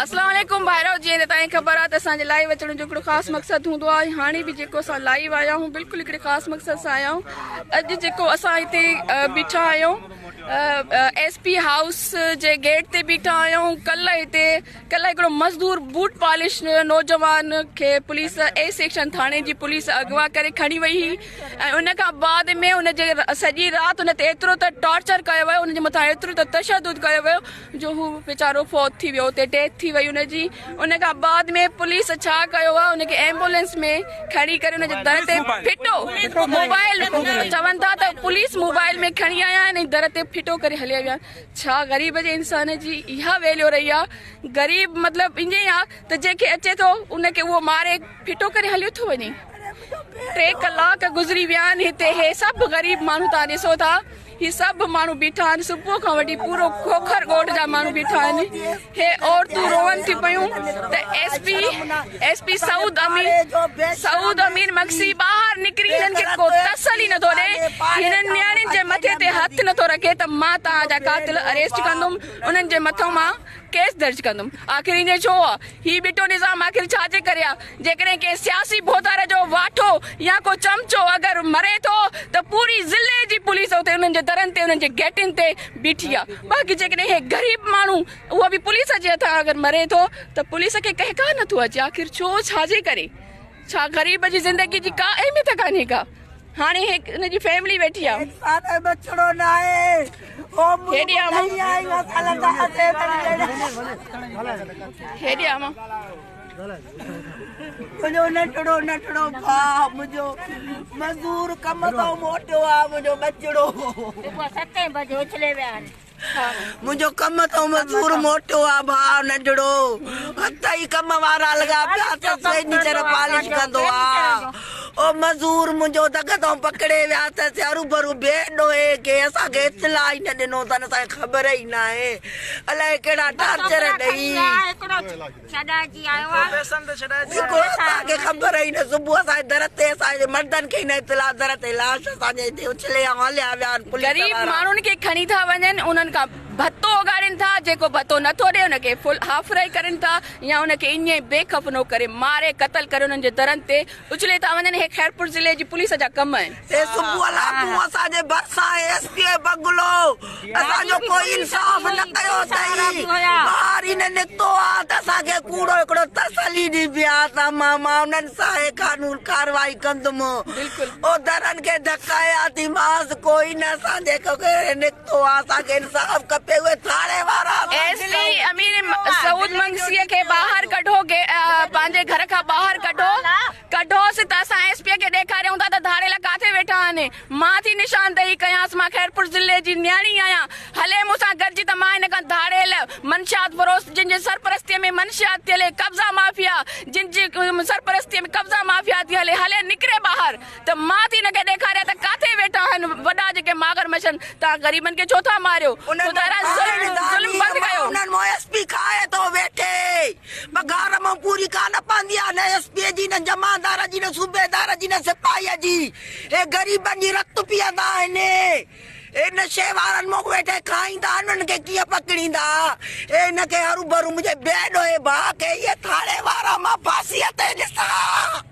अस्सलाम वालेकुम भाइरो, जीअं त तव्हांखे ख़बर आहे त असांजे लाइव अचण जो हिकिड़ो ख़ासि मक़सदु हूंदो आहे। हाणे बि जेको असां लाइव आया आहियूं बिल्कुलु हिकिड़े ख़ासि मक़सद सां आया आहियूं। अॼु जेको असां हिते बीठा आहियूं SP हाउस जे गेट ते बीठा आहियूं। कल्ह हिकिड़ो मज़दूर बूट पॉलिश नौजवान खे पुलिस A सेक्शन थाणे जी पुलिस अगवा करे खणी वई हुई ऐं उन खां बाद में उनजे सॼी राति उन ते एतिरो त टॉर्चर कयो वियो, उनजे मथां एतिरो त तशद्दुद कयो वियो जो हू वीचारो फौत थी वियो, उते डेथ थी वई उनजी। उन खां बाद में पुलिस छा कयो आहे, उनखे एम्बुलेंस में खणी करे उनजे दर ते फिटो मोबाइल चवनि था त पुलिस मोबाइल में खणी आया आहिनि, दर ते फिटो करे हलिया विया। छा ग़रीब जे इंसान जी इहा वैल्यू रही आहे? ग़रीब मतिलबु ईअं ई आहे त जंहिंखे अचे थो उनखे उहो मारे फिटो करे हलियो थो वञे। 3 कलाक गुज़री विया आहिनि हिते। हे सभु ग़रीब माण्हू तव्हां ॾिसो था, ही सभु माण्हू बीठा आहिनि, सुबुह खां वठी पूरो खोखर ॻोठ जा माण्हू बीठा आहिनि। हे औरतूं रोअनि थी पयूं त SP सऊद अमीर मक्सी ॿाहिरि निकिरी हिननि खे को तसली नथो ॾे, हिननि नियाणियुनि जे मथे ते हथ नथो रखे त मां तव्हांजा कातिल अरेस्ट कंदुमि, उन्हनि जे मथां मां केस दर्ज कंदुमि। आख़िर ईअं छो आहे? ही बीठो निज़ाम आख़िर छाजे करे आहे? जेकॾहिं कंहिं सियासी बोधार जो वाठो या को चमचो अगरि मरे थो त पूरी ज़िले जी पुलिस उते उन्हनि जे दरनि ते उन्हनि जे गेटनि ते बीठी आहे। बाक़ी जेकॾहिं हे ग़रीब माण्हू उहो बि पुलिस जे हथां अगरि मरे थो त पुलिस खे कहका नथो अचे। आख़िर छो? छाजे करे? छा ग़रीब जी ज़िंदगी जी का अहमियत कान्हे का? हाणे हिनजी फैमिली वेठी आहे। मुझो नटड़ो भाउ मुझो मज़दूर कम तो मोटियो आहे, मुझो बचड़ो 7 बजे उछले विया आहिनि। मुझो कम तो मज़दूर मोटियो आहे भाउ नंढड़ो, हथ ई कम वारा लॻा पिया त फर्नीचर पॉलिश कंदो आहे। ओ मज़दूर मुझो दग तो पकड़े विया त हरू भरू बेडो है के असांखे इतला ई न ॾिनो अथनि, असांखे ख़बर ई न आहे अलाए कहिड़ा टार्चर ॾेई असांखे ख़बर ई न। सुबुह असांजे दर ते असांजे मर्दनि खे न इतला, दर ते लाश असांजे हिते उछले हलिया विया आहिनि। ग़रीब माण्हुनि खे खणी था वञनि, उन्हनि खां भत्तो उगाड़नि था, जेको भत्तो नथो ॾे उनखे फुल हाफ फ्राई करनि था या उनखे ईअं बेखफ़नो करे मारे क़तल करे उन्हनि जे दरनि ते उछले था वञनि। हे खैरपुर ज़िले जी पुलिस जा कम आहिनि। सुबुह लाॻू असांजे भरिसां SP बगलो असांजो कोई इंसाफ़ न कयो अथई। ॿाहिरि ई न निकितो आहे त असांखे कूड़ो हिकिड़ो तसली ॾी पिया त मां उन्हनि सां कानून कारवाई कंदुमि। ओ दरनि खे धकाया थी मांस, कोई न असांजे निकितो आहे, असांखे इंसाफ़ खपे। उहे थाणे वारा SP अमीर सऊद मंगसीअ खे ॿाहिरि कढो, पंहिंजे घर खां ॿाहिरि कढोसि त असां SP खे ॾेखारियूं था त धाड़ेला काथे वेठा आहिनि। मां थी निशानदेही कयांसि, मां खैरपुर ज़िले जी न्याणी आहियां, हले मूंसां गॾिजी त मां हिन खां धाड़ेल मंशियात फरोश जिन जे सरपरस्तीअ में मंशियात थी हले, कब्ज़ा माफ़िया जिन जी सरपरस्तीअ में कब्ज़ा माफ़िया थी हले निकिरे ॿाहिरि त मां थी हिनखे ॾेखारियां त काथे वेठा आहिनि वॾा जेके मागर मछनि। तव्हां ग़रीबनि खे छो था मारियो? SP खाए थो वेठे, पघार मां पूरी कान पवंदी आहे, न SP जी न जमादार जी न सूबेदार जी न सिपाहीअ जी। हे ग़रीबनि जी रत पीअंदा आहिनि, हे नशे वारनि मां वेठे खाईंदा आहिनि, उन्हनि खे कीअं पकड़ींदा? हे हिनखे हरू भरू मुंहिंजे बेड हे भाउ खे इहे थाणे वारा मां फांसीअ ते ॾिसां।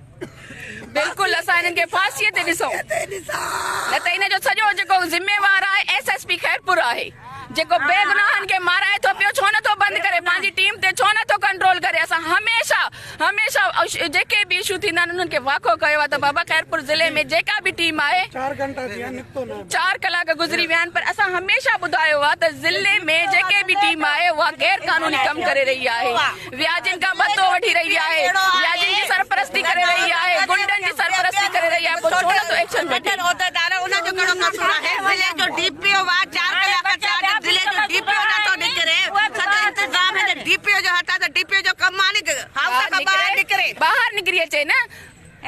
बिल्कुलु असां हिननि खे फांसीअ ते ॾिसूं, न त हिन जो सॼो जेको ज़िम्मेवार आहे SSP खैरपुर आहे, जेको बेगुनाहनि खे माराए थो पियो। छो नथो बंदि करे? पंहिंजी टीम ते छो नथो कंट्रोल करे? असां हमेशह जेके बि इशू थींदा आहिनि उन्हनि खे वाक़ो कयो आहे त बाबा खैरपुर ज़िले में जेका बि टीम आहे 4 कलाक गुज़री विया आहिनि, पर असां हमेशह ॿुधायो आहे त ज़िले में जेके बि टीम आहे उहा गैर कानूनी कमु करे रही आहे, व्याजनि खां भत्तो वठी रही आहे, व्याजनि जी सरपरस्ती करे रही आहे, गुंडनि जी सरपरस्ती करे रही आहे। पोइ छो नथो एक्शन वठे? DPO ज़िले जो DPO नथो निकिरे, सॼो इंतज़ाम है DPO जो हटा त DPO जो कम ॿाहिरि निकिरी अचे न।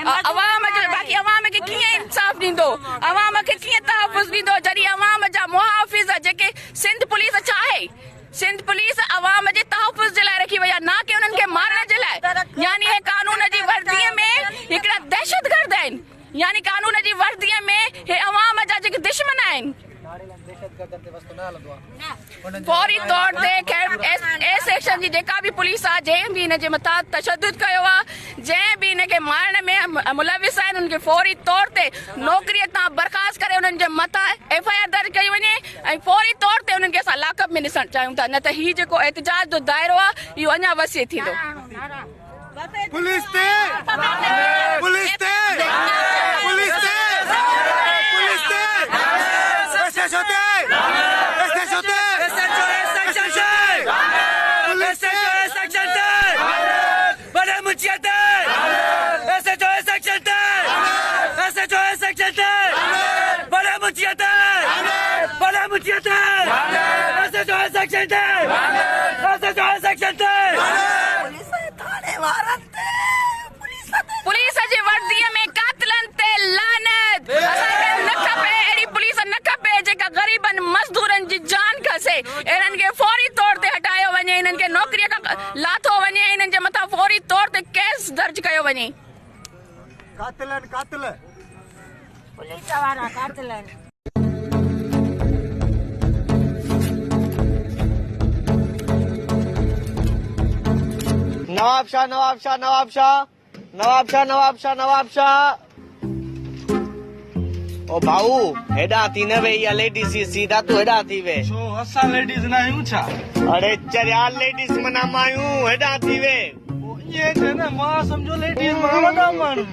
अवाम जो बाक़ी अवाम खे कीअं इंसाफ़ ॾींदो? अवाम खे कीअं तहफ़ुज़ ॾींदो जॾहिं अवाम जा मुहाफ़िज़ जेके सिंध पुलिस छा आहे? सिंध पुलिस अवाम जे तहफ़ुज़ जे लाइ रखी वई आहे, न कि उन्हनि खे मारण जे लाइ। यानी हे कानून जी वर्दीअ में हिकिड़ा दहशतगर्द आहिनि, यानी कानून जी वर्दीअ में हे अवाम जा जेके दुश्मन आहिनि। फौरी तौर ते ए सेक्शन जी जेका भी पुलिस आहे जंहिं बि हिन जे मथां तशद्दुद कयो आहे जंहिं बि हिन खे मारण में मुलविस आहिनि उनखे फौरी तौर ते नौकरीअ तां बर्खास्त करे उन्हनि जे मथां FIR दर्ज कई वञे ऐं फौरी तौर ते उन्हनि खे असां लॉकअप में ॾिसणु चाहियूं था न त हीउ जेको एहतिजाज जो दाइरो आहे इहो अञा वसी थींदो पुलिस ते पुलिस ते पुलिस ते पुलिस ते SHO ते SHO ते पुलिस ते सेक्शन ते बड़े मुखिया ते SHO सेक्शन ते SHO सेक्शन ते बड़े मुखिया ते बड़े मुखिया ते SHO सेक्शन ते SHO सेक्शन ते पुलिस जे वर्दीअ में कातिलनि ते लानत असांखे न खपे अहिड़ी पुलिस न खपे जेका ग़रीबनि मज़दूरनि जी जान खसे इन्हनि खे फौरी तौर ते हटायो वञे इन्हनि खे नौकरीअ खां लाथो वञे इन्हनि जे मथां फौरी तौर ते केस दर्ज कयो वञे कातिलन कातिल पुलिस वारा कातिलन नवाब शाह नवाब शाह नवाब शाह नवाब शाह नवाब शाह नवाब शाह ओ भाऊ हेॾा थी न वे इहा लेडीज़ सीधा तूं हेॾा थी वे छो असां लेडीज़ न आहियूं छा अरे चरिया लेडीज़ मना मायूं हेॾा थी वे इहे न मां सम्झो लेडीज़ मां वॾा माण्हू